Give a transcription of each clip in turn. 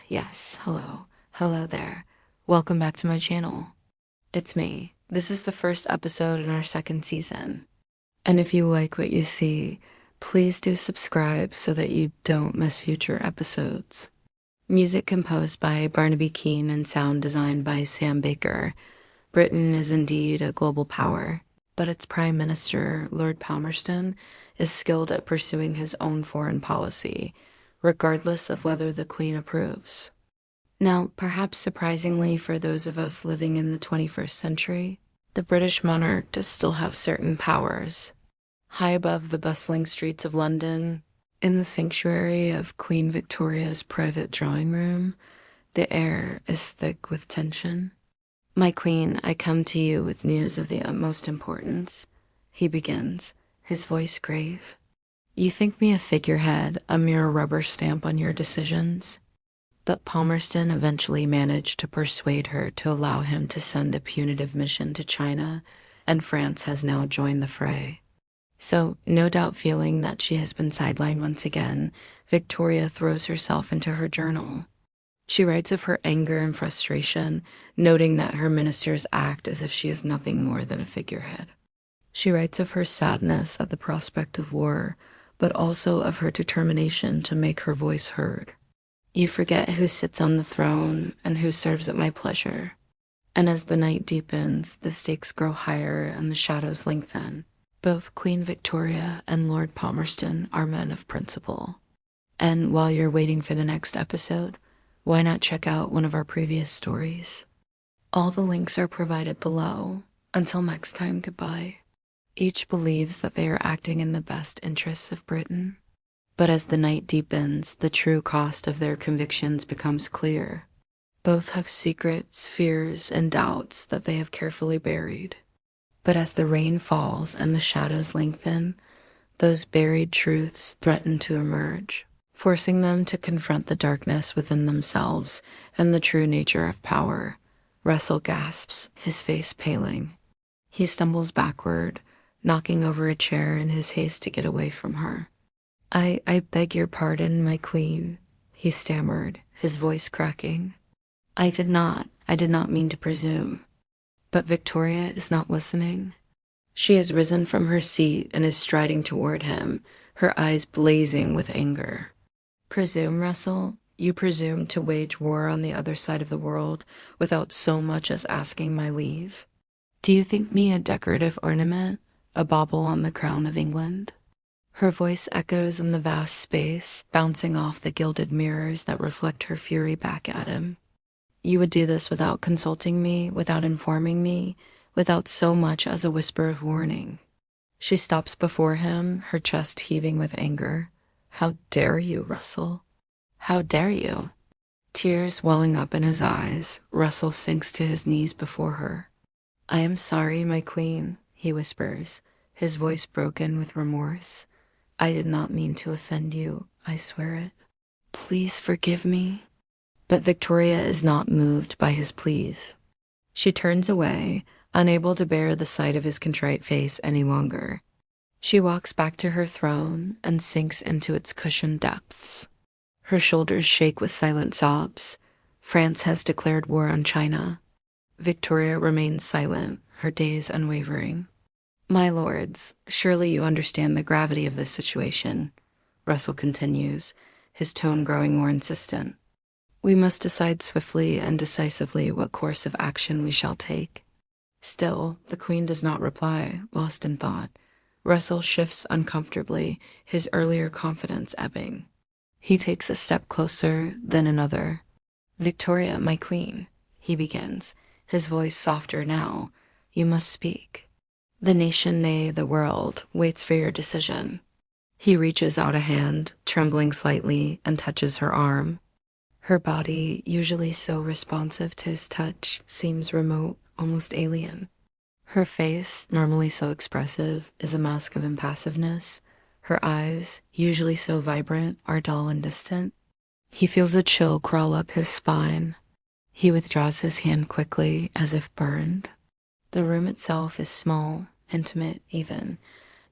Yes, hello. Hello there. Welcome back to my channel. It's me. This is the first episode in our second season. And if you like what you see, please do subscribe so that you don't miss future episodes. Music composed by Barnaby Keene and sound designed by Sam Baker. Britain is indeed a global power, but its Prime Minister, Lord Palmerston, is skilled at pursuing his own foreign policy, regardless of whether the Queen approves. Now, perhaps surprisingly for those of us living in the 21st century, the British monarch does still have certain powers. High above the bustling streets of London, in the sanctuary of Queen Victoria's private drawing room, the air is thick with tension. "My queen, I come to you with news of the utmost importance," he begins, his voice grave. "You think me a figurehead, a mere rubber stamp on your decisions?" But Palmerston eventually managed to persuade her to allow him to send a punitive mission to China, and France has now joined the fray. So, no doubt feeling that she has been sidelined once again, Victoria throws herself into her journal. She writes of her anger and frustration, noting that her ministers act as if she is nothing more than a figurehead. She writes of her sadness at the prospect of war, but also of her determination to make her voice heard. "You forget who sits on the throne and who serves at my pleasure. And as the night deepens, the stakes grow higher and the shadows lengthen. Both Queen Victoria and Lord Palmerston are men of principle." And while you're waiting for the next episode, why not check out one of our previous stories? All the links are provided below. Until next time, goodbye. Each believes that they are acting in the best interests of Britain. But as the night deepens, the true cost of their convictions becomes clear. Both have secrets, fears, and doubts that they have carefully buried. But as the rain falls and the shadows lengthen, those buried truths threaten to emerge, forcing them to confront the darkness within themselves and the true nature of power. Russell gasps, his face paling. He stumbles backward, knocking over a chair in his haste to get away from her. I beg your pardon, my queen," he stammered, his voice cracking. I did not mean to presume." But Victoria is not listening. She has risen from her seat and is striding toward him, her eyes blazing with anger. "Presume, Russell? You presume to wage war on the other side of the world without so much as asking my leave? Do you think me a decorative ornament, a bauble on the crown of England?" Her voice echoes in the vast space, bouncing off the gilded mirrors that reflect her fury back at him. "You would do this without consulting me, without informing me, without so much as a whisper of warning." She stops before him, her chest heaving with anger. "How dare you, Russell? How dare you?" Tears welling up in his eyes, Russell sinks to his knees before her. "I am sorry, my queen," he whispers, his voice broken with remorse. "I did not mean to offend you, I swear it. Please forgive me." But Victoria is not moved by his pleas. She turns away, unable to bear the sight of his contrite face any longer. She walks back to her throne and sinks into its cushioned depths. Her shoulders shake with silent sobs. France has declared war on China. Victoria remains silent, her gaze unwavering. "My lords, surely you understand the gravity of this situation," Russell continues, his tone growing more insistent. "We must decide swiftly and decisively what course of action we shall take." Still, the queen does not reply, lost in thought. Russell shifts uncomfortably, his earlier confidence ebbing. He takes a step closer, then another. "Victoria, my queen," he begins, his voice softer now. "You must speak. The nation, nay, the world, waits for your decision." He reaches out a hand, trembling slightly, and touches her arm. Her body, usually so responsive to his touch, seems remote, almost alien. Her face, normally so expressive, is a mask of impassiveness. Her eyes, usually so vibrant, are dull and distant. He feels a chill crawl up his spine. He withdraws his hand quickly, as if burned. The room itself is small, intimate even,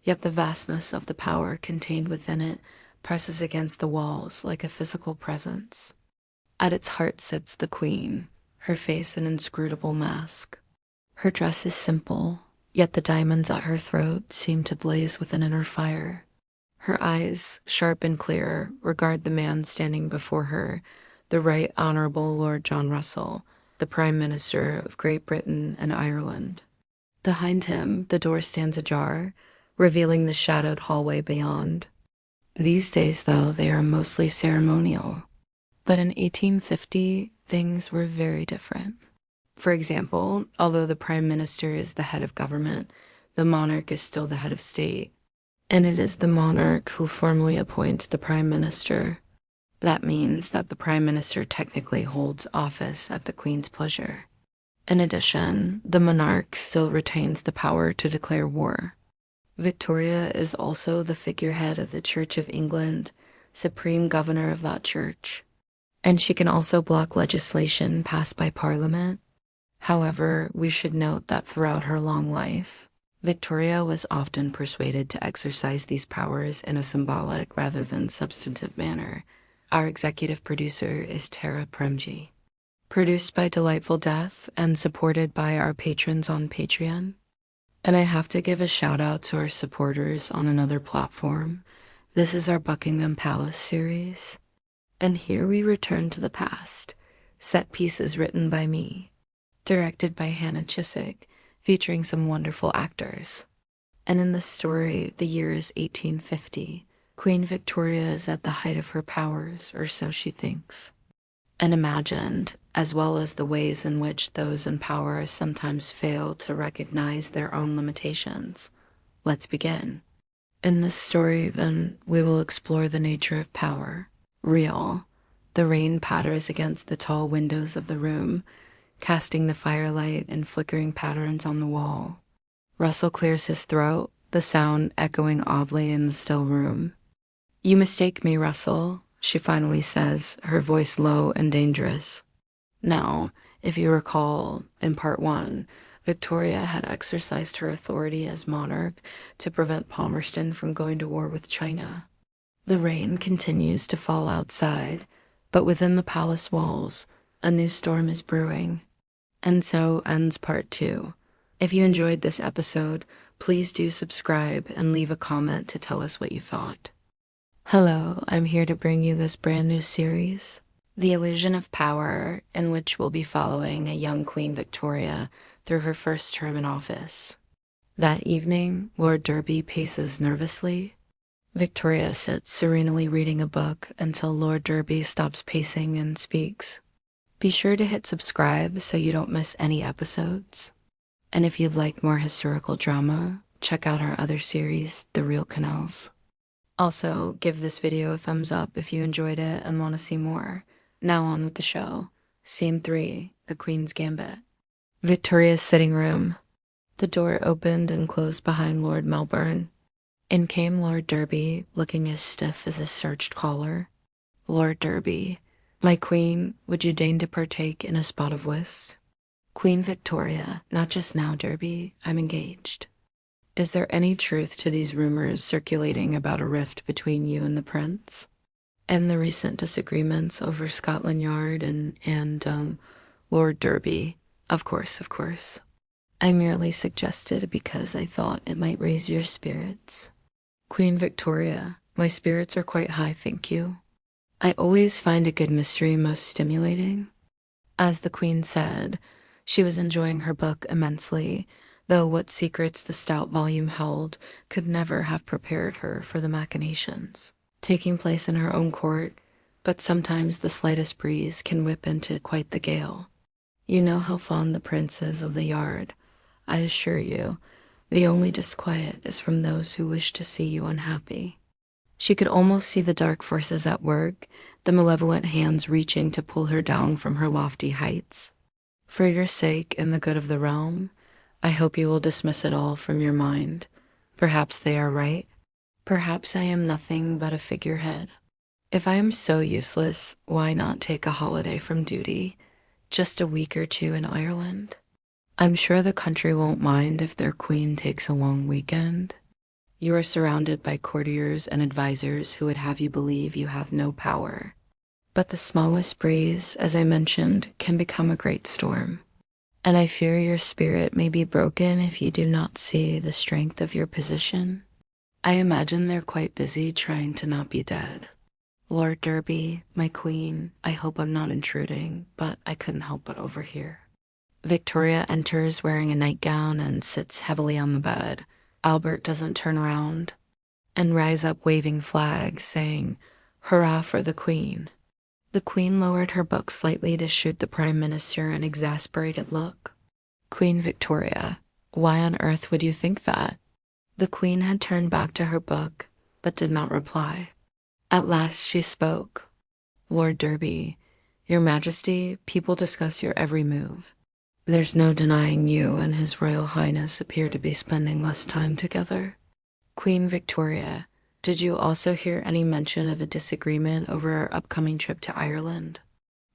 yet the vastness of the power contained within it presses against the walls like a physical presence. At its heart sits the queen, her face an inscrutable mask. Her dress is simple, yet the diamonds at her throat seem to blaze with an inner fire. Her eyes, sharp and clear, regard the man standing before her, the Right Honourable Lord John Russell, the Prime Minister of Great Britain and Ireland. Behind him, the door stands ajar, revealing the shadowed hallway beyond. These days, though, they are mostly ceremonial. But in 1850, things were very different. For example, although the Prime Minister is the head of government, the monarch is still the head of state. And it is the monarch who formally appoints the Prime Minister. That means that the Prime Minister technically holds office at the Queen's pleasure. In addition, the monarch still retains the power to declare war. Victoria is also the figurehead of the Church of England, supreme governor of that church. And she can also block legislation passed by Parliament. However, we should note that throughout her long life, Victoria was often persuaded to exercise these powers in a symbolic rather than substantive manner. Our executive producer is Tara Premji. Produced by Delightful Death and supported by our patrons on Patreon. And I have to give a shout out to our supporters on another platform. This is our Buckingham Palace series. And here we return to the past. Set pieces written by me. Directed by Hannah Chiswick, featuring some wonderful actors. And in this story, the year is 1850. Queen Victoria is at the height of her powers, or so she thinks. And imagined, as well as the ways in which those in power sometimes fail to recognize their own limitations. Let's begin. In this story, then, we will explore the nature of power. Real. The rain patters against the tall windows of the room, casting the firelight in flickering patterns on the wall. Russell clears his throat, the sound echoing oddly in the still room. "You mistake me, Russell," she finally says, her voice low and dangerous. Now, if you recall, in part 1, Victoria had exercised her authority as monarch to prevent Palmerston from going to war with China. The rain continues to fall outside, but within the palace walls, a new storm is brewing. And so ends part 2. If you enjoyed this episode, please do subscribe and leave a comment to tell us what you thought. Hello, I'm here to bring you this brand new series, The Illusion of Power, in which we'll be following a young Queen Victoria through her first term in office. That evening, Lord Derby paces nervously. Victoria sits serenely reading a book until Lord Derby stops pacing and speaks. Be sure to hit subscribe so you don't miss any episodes. And if you'd like more historical drama, check out our other series, The Real Canals. Also, give this video a thumbs up if you enjoyed it and want to see more. Now on with the show. Scene 3, The Queen's Gambit. Victoria's sitting room. The door opened and closed behind Lord Melbourne. In came Lord Derby, looking as stiff as a starched collar. Lord Derby, "My queen, would you deign to partake in a spot of whist?" "Queen Victoria, not just now, Derby. I'm engaged." "Is there any truth to these rumors circulating about a rift between you and the prince? And the recent disagreements over Scotland Yard and Lord Derby?" Of course. "I merely suggested because I thought it might raise your spirits." "Queen Victoria, my spirits are quite high, thank you. I always find a good mystery most stimulating." As the Queen said, she was enjoying her book immensely, though what secrets the stout volume held could never have prepared her for the machinations taking place in her own court, but sometimes the slightest breeze can whip into quite the gale. You know how fond the prince is of the yard. I assure you, the only disquiet is from those who wish to see you unhappy. She could almost see the dark forces at work, the malevolent hands reaching to pull her down from her lofty heights. For your sake and the good of the realm, I hope you will dismiss it all from your mind. Perhaps they are right. Perhaps I am nothing but a figurehead. If I am so useless, why not take a holiday from duty? Just a week or 2 in Ireland. I'm sure the country won't mind if their queen takes a long weekend. You are surrounded by courtiers and advisors who would have you believe you have no power. But the smallest breeze, as I mentioned, can become a great storm. And I fear your spirit may be broken if you do not see the strength of your position. I imagine they're quite busy trying to not be dead. Lord Derby, my queen, I hope I'm not intruding, but I couldn't help but overhear. Victoria enters wearing a nightgown and sits heavily on the bed. Albert doesn't turn around and rise up waving flags, saying, "Hurrah for the Queen." The Queen lowered her book slightly to shoot the Prime Minister an exasperated look. "Queen Victoria, why on earth would you think that?" The Queen had turned back to her book, but did not reply. At last she spoke. "Lord Derby, your Majesty, people discuss your every move. There's no denying you and His Royal Highness appear to be spending less time together. Queen Victoria, did you also hear any mention of a disagreement over our upcoming trip to Ireland?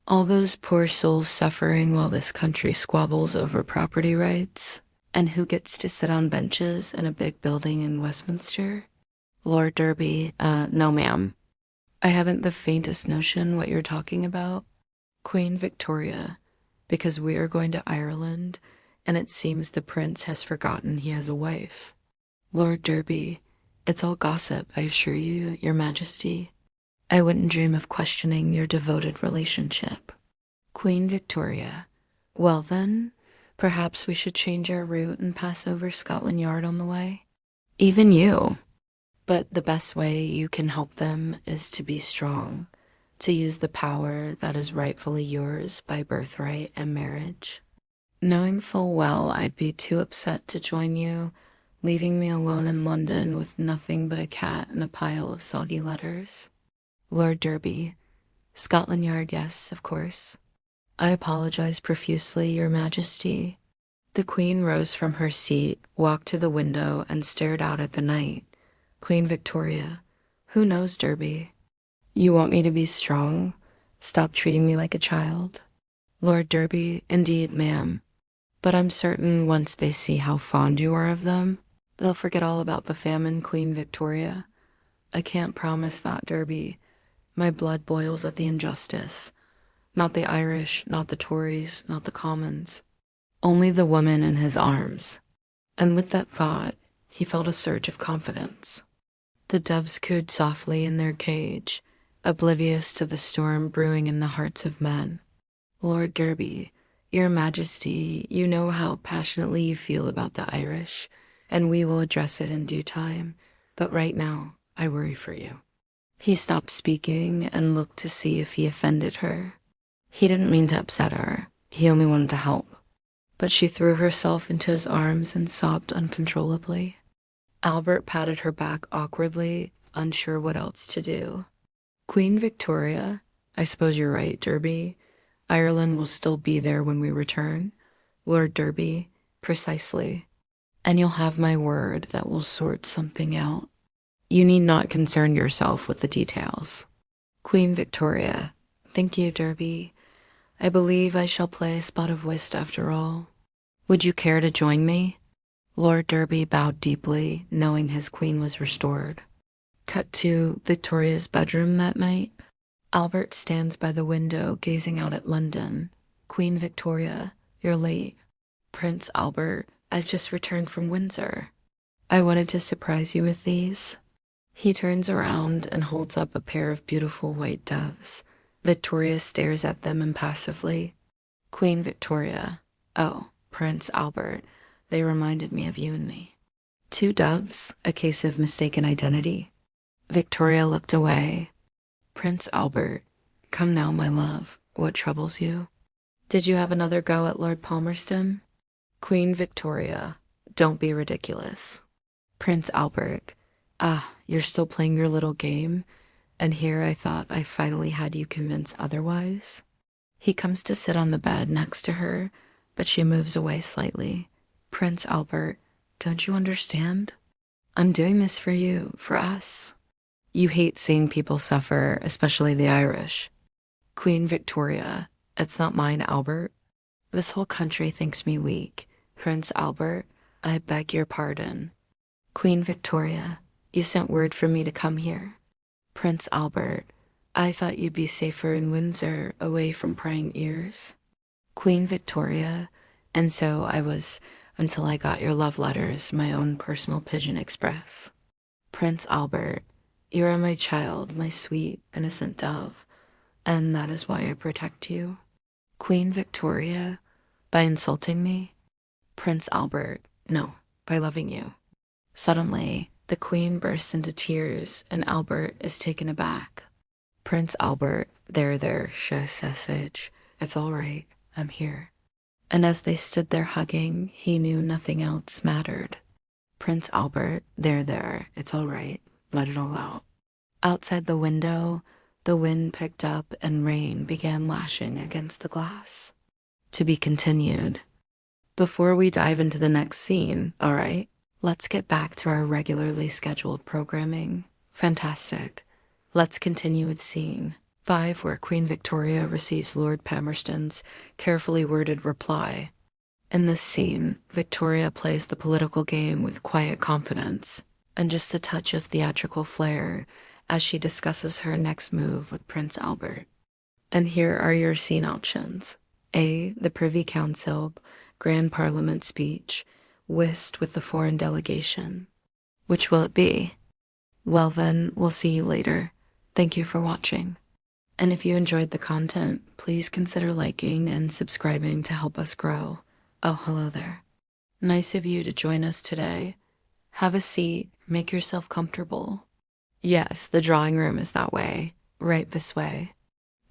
All those poor souls suffering while this country squabbles over property rights? And who gets to sit on benches in a big building in Westminster?" Lord Derby, no ma'am. I haven't the faintest notion what you're talking about. Queen Victoria, because we are going to Ireland, and it seems the prince has forgotten he has a wife. Lord Derby, it's all gossip, I assure you, your Majesty. I wouldn't dream of questioning your devoted relationship. Queen Victoria, well then, perhaps we should change our route and pass over Scotland Yard on the way. Even you. But the best way you can help them is to be strong, to use the power that is rightfully yours by birthright and marriage. Knowing full well I'd be too upset to join you, leaving me alone in London with nothing but a cat and a pile of soggy letters. Lord Derby, Scotland Yard, yes, of course. I apologize profusely, your Majesty. The Queen rose from her seat, walked to the window, and stared out at the night. Queen Victoria, who knows, Derby? You want me to be strong? Stop treating me like a child? Lord Derby, indeed, ma'am. But I'm certain once they see how fond you are of them, they'll forget all about the famine, Queen Victoria. I can't promise that, Derby. My blood boils at the injustice. Not the Irish, not the Tories, not the Commons. Only the woman in his arms. And with that thought, he felt a surge of confidence. The doves cooed softly in their cage, oblivious to the storm brewing in the hearts of men. Lord Derby, your Majesty, you know how passionately you feel about the Irish, and we will address it in due time, but right now, I worry for you. He stopped speaking and looked to see if he offended her. He didn't mean to upset her, he only wanted to help. But she threw herself into his arms and sobbed uncontrollably. Albert patted her back awkwardly, unsure what else to do. Queen Victoria, I suppose you're right, Derby. Ireland will still be there when we return. Lord Derby, precisely. And you'll have my word that we'll sort something out. You need not concern yourself with the details. Queen Victoria, thank you, Derby. I believe I shall play a spot of whist after all. Would you care to join me? Lord Derby bowed deeply, knowing his queen was restored. Cut to Victoria's bedroom that night. Albert stands by the window gazing out at London. Queen Victoria, you're late. Prince Albert, I've just returned from Windsor. I wanted to surprise you with these. He turns around and holds up a pair of beautiful white doves. Victoria stares at them impassively. Queen Victoria, oh, Prince Albert, they reminded me of you and me. 2 doves, a case of mistaken identity. Victoria looked away. Prince Albert, come now, my love. What troubles you? Did you have another go at Lord Palmerston? Queen Victoria, don't be ridiculous. Prince Albert, you're still playing your little game, and here I thought I finally had you convinced otherwise. He comes to sit on the bed next to her, but she moves away slightly. Prince Albert, don't you understand? I'm doing this for you, for us. You hate seeing people suffer, especially the Irish. Queen Victoria, it's not mine, Albert. This whole country thinks me weak. Prince Albert, I beg your pardon. Queen Victoria, you sent word for me to come here. Prince Albert, I thought you'd be safer in Windsor, away from prying ears. Queen Victoria, and so I was until I got your love letters, my own personal pigeon express. Prince Albert, you are my child, my sweet, innocent dove, and that is why I protect you. Queen Victoria, by insulting me. Prince Albert, no, by loving you. Suddenly, the Queen bursts into tears, and Albert is taken aback. Prince Albert, there, sausage. It's all right, I'm here. And as they stood there hugging, he knew nothing else mattered. Prince Albert, there, it's all right, let it all out. Outside the window, the wind picked up and rain began lashing against the glass. To be continued. Before we dive into the next scene, all right, let's get back to our regularly scheduled programming. Fantastic. Let's continue with scene 5, where Queen Victoria receives Lord Palmerston's carefully worded reply. In this scene, Victoria plays the political game with quiet confidence and just a touch of theatrical flair as she discusses her next move with Prince Albert. And here are your scene options. A. The Privy Council Grand Parliament speech, whist with the foreign delegation. Which will it be? Well then, we'll see you later. Thank you for watching. And if you enjoyed the content, please consider liking and subscribing to help us grow. Oh, hello there. Nice of you to join us today. Have a seat, make yourself comfortable. Yes, the drawing room is that way, right this way.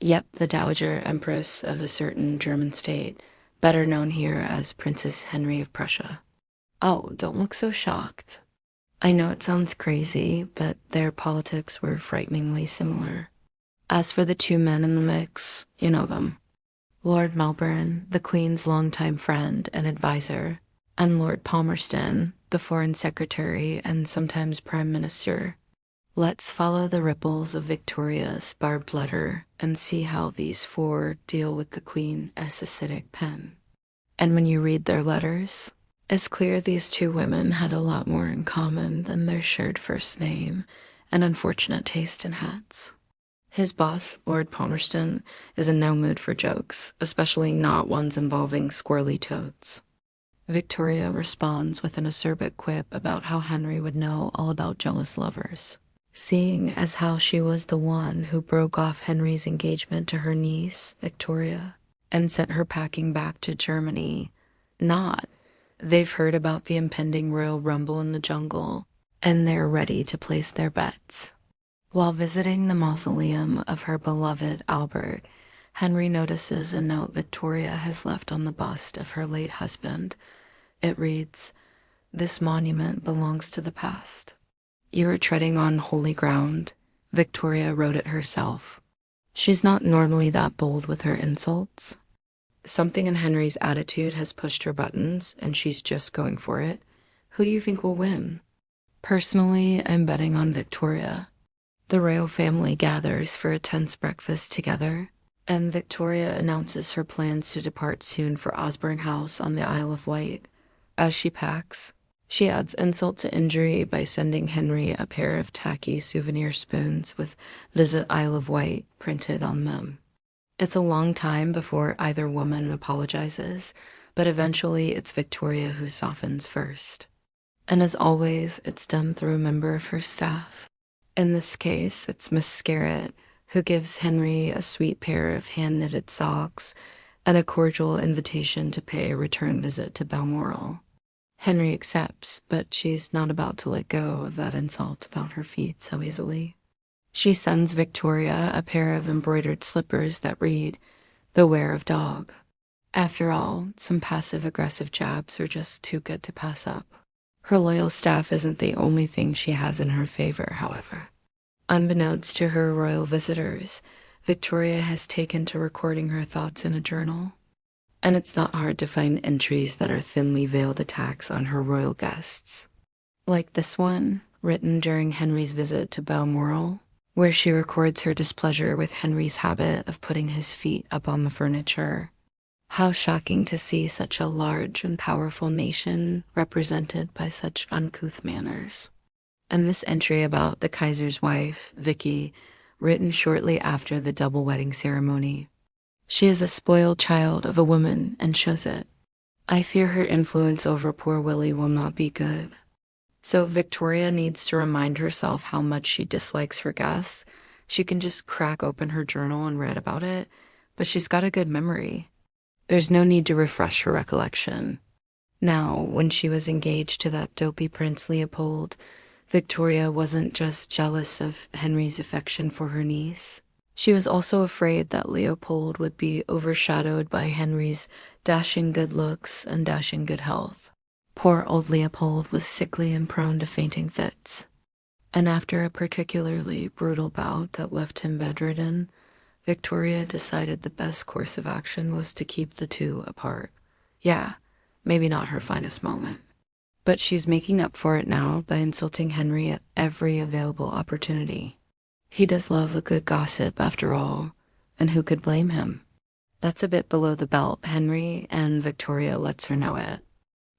Yep, the Dowager Empress of a certain German state, better known here as Princess Henry of Prussia. Oh, don't look so shocked. I know it sounds crazy, but their politics were frighteningly similar. As for the two men in the mix, you know them. Lord Melbourne, the Queen's longtime friend and advisor, and Lord Palmerston, the Foreign Secretary and sometimes Prime Minister. Let's follow the ripples of Victoria's barbed letter and see how these four deal with the Queen's acidic pen. And when you read their letters, it's clear these two women had a lot more in common than their shared first name and unfortunate taste in hats. His boss, Lord Palmerston, is in no mood for jokes, especially not ones involving squirrely toads. Victoria responds with an acerbic quip about how Henry would know all about jealous lovers, seeing as how she was the one who broke off Henry's engagement to her niece, Victoria, and sent her packing back to Germany. They've heard about the impending royal rumble in the jungle, and they're ready to place their bets. While visiting the mausoleum of her beloved Albert, Henry notices a note Victoria has left on the bust of her late husband. It reads, "This monument belongs to the past." You are treading on holy ground. Victoria wrote it herself. She's not normally that bold with her insults. Something in Henry's attitude has pushed her buttons, and she's just going for it. Who do you think will win? Personally, I'm betting on Victoria. The royal family gathers for a tense breakfast together, and Victoria announces her plans to depart soon for Osborne House on the Isle of Wight. As she packs, she adds insult to injury by sending Henry a pair of tacky souvenir spoons with "Visit Isle of Wight" printed on them. It's a long time before either woman apologizes, but eventually it's Victoria who softens first. And as always, it's done through a member of her staff. In this case, it's Miss Scarrett, who gives Henry a sweet pair of hand-knitted socks and a cordial invitation to pay a return visit to Balmoral. Henry accepts, but she's not about to let go of that insult about her feet so easily. She sends Victoria a pair of embroidered slippers that read, "Beware of dog." After all, some passive-aggressive jabs are just too good to pass up. Her loyal staff isn't the only thing she has in her favor, however. Unbeknownst to her royal visitors, Victoria has taken to recording her thoughts in a journal. And it's not hard to find entries that are thinly veiled attacks on her royal guests. Like this one, written during Henry's visit to Balmoral, where she records her displeasure with Henry's habit of putting his feet up on the furniture. How shocking to see such a large and powerful nation represented by such uncouth manners. And this entry about the Kaiser's wife, Vicky, written shortly after the double wedding ceremony. She is a spoiled child of a woman and shows it. I fear her influence over poor Willie will not be good. So Victoria needs to remind herself how much she dislikes her guests. She can just crack open her journal and read about it, but she's got a good memory. There's no need to refresh her recollection. Now, when she was engaged to that dopey Prince Leopold, Victoria wasn't just jealous of Henry's affection for her niece. She was also afraid that Leopold would be overshadowed by Henry's dashing good looks and dashing good health. Poor old Leopold was sickly and prone to fainting fits. And after a particularly brutal bout that left him bedridden, Victoria decided the best course of action was to keep the two apart. Yeah, maybe not her finest moment. But she's making up for it now by insulting Henry at every available opportunity. He does love a good gossip, after all, and who could blame him? That's a bit below the belt, Henry, and Victoria lets her know it.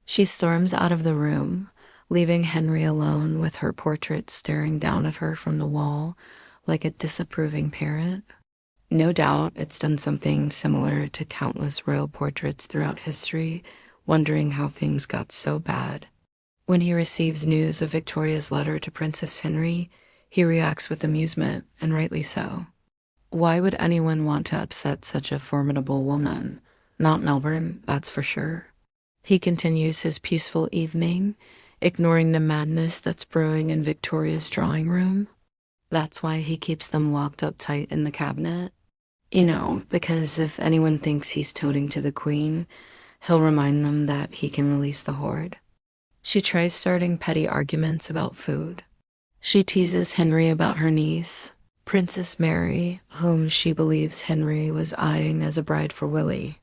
She storms out of the room, leaving Henry alone with her portrait staring down at her from the wall like a disapproving parent. No doubt it's done something similar to countless royal portraits throughout history, wondering how things got so bad. When he receives news of Victoria's letter to Princess Henry, he reacts with amusement, and rightly so. Why would anyone want to upset such a formidable woman? Not Melbourne, that's for sure. He continues his peaceful evening, ignoring the madness that's brewing in Victoria's drawing room. That's why he keeps them locked up tight in the cabinet. You know, because if anyone thinks he's toting to the Queen, he'll remind them that he can release the horde. She tries starting petty arguments about food. She teases Henry about her niece, Princess Mary, whom she believes Henry was eyeing as a bride for Willie.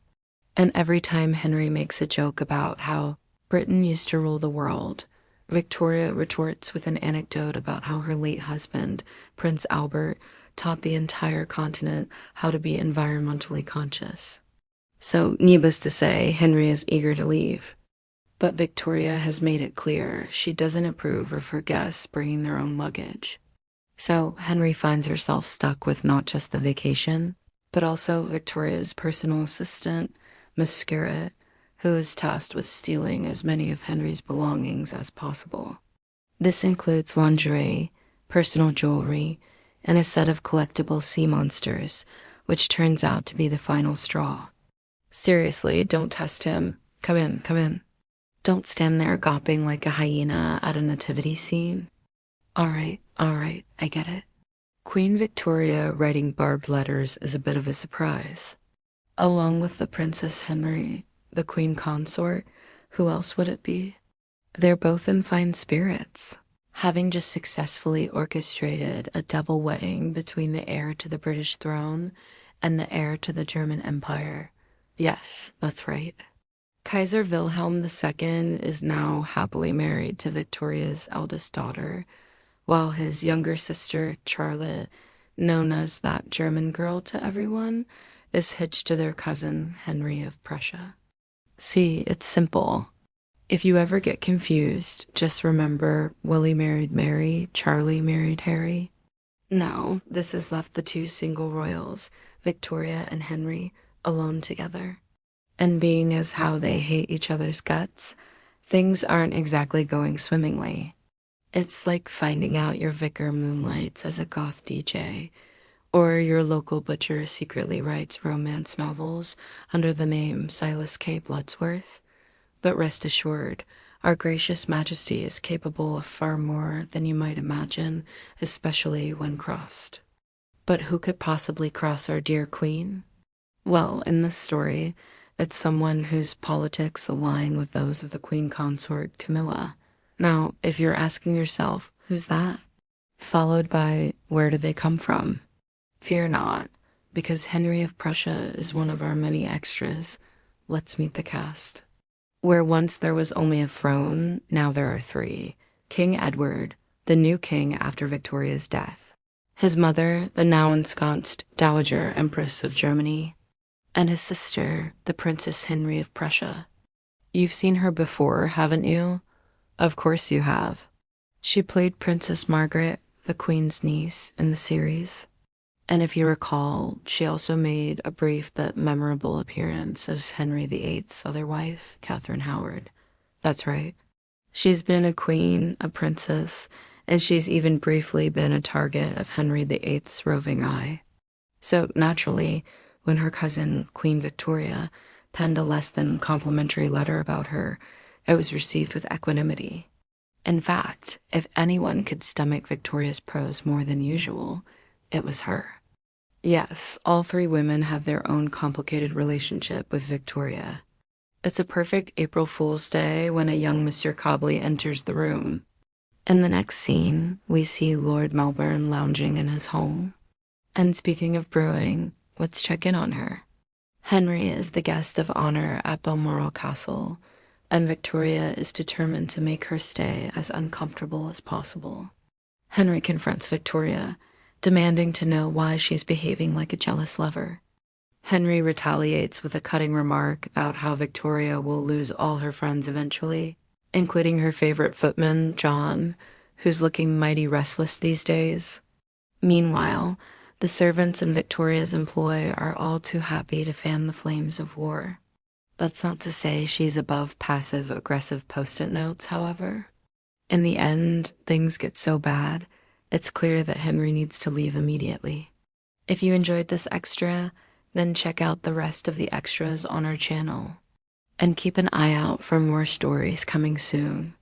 And every time Henry makes a joke about how Britain used to rule the world, Victoria retorts with an anecdote about how her late husband, Prince Albert, taught the entire continent how to be environmentally conscious. So, needless to say, Henry is eager to leave. But Victoria has made it clear she doesn't approve of her guests bringing their own luggage. So Henry finds herself stuck with not just the vacation, but also Victoria's personal assistant, Miss Scarrett, who is tasked with stealing as many of Henry's belongings as possible. This includes lingerie, personal jewelry, and a set of collectible sea monsters, which turns out to be the final straw. Seriously, don't test him. Come in, come in. Don't stand there gawping like a hyena at a nativity scene. All right, I get it. Queen Victoria writing barbed letters is a bit of a surprise. Along with the Princess Henry, the Queen Consort, who else would it be? They're both in fine spirits, having just successfully orchestrated a double wedding between the heir to the British throne and the heir to the German Empire. Yes, that's right. Kaiser Wilhelm II is now happily married to Victoria's eldest daughter, while his younger sister, Charlotte, known as that German girl to everyone, is hitched to their cousin, Henry of Prussia. See, it's simple. If you ever get confused, just remember Willie married Mary, Charlie married Harry. Now, this has left the two single royals, Victoria and Henry, alone together. And being as how they hate each other's guts, things aren't exactly going swimmingly. It's like finding out your vicar moonlights as a goth DJ, or your local butcher secretly writes romance novels under the name Silas K. Bloodsworth. But rest assured, our gracious majesty is capable of far more than you might imagine, especially when crossed. But who could possibly cross our dear queen? Well, in this story, it's someone whose politics align with those of the Queen Consort Camilla. Now, if you're asking yourself, who's that? Followed by, where do they come from? Fear not, because Henry of Prussia is one of our many extras. Let's meet the cast. Where once there was only a throne, now there are three. King Edward, the new king after Victoria's death. His mother, the now ensconced Dowager Empress of Germany. And his sister, the Princess Henry of Prussia. You've seen her before, haven't you? Of course you have. She played Princess Margaret, the Queen's niece, in the series. And if you recall, she also made a brief but memorable appearance as Henry VIII's other wife, Catherine Howard. That's right. She's been a queen, a princess, and she's even briefly been a target of Henry VIII's roving eye. So naturally, when her cousin, Queen Victoria, penned a less than complimentary letter about her, it was received with equanimity. In fact, if anyone could stomach Victoria's prose more than usual, it was her. Yes, all three women have their own complicated relationship with Victoria. It's a perfect April Fool's Day when a young Mr. Cobley enters the room. In the next scene, we see Lord Melbourne lounging in his home. And speaking of brewing, let's check in on her. Henry is the guest of honor at Balmoral Castle, and Victoria is determined to make her stay as uncomfortable as possible. Henry confronts Victoria, demanding to know why she's behaving like a jealous lover. Henry retaliates with a cutting remark about how Victoria will lose all her friends eventually, including her favorite footman, John, who's looking mighty restless these days. Meanwhile, the servants in Victoria's employ are all too happy to fan the flames of war. That's not to say she's above passive-aggressive post-it notes, however. In the end, things get so bad, it's clear that Henry needs to leave immediately. If you enjoyed this extra, then check out the rest of the extras on our channel. And keep an eye out for more stories coming soon.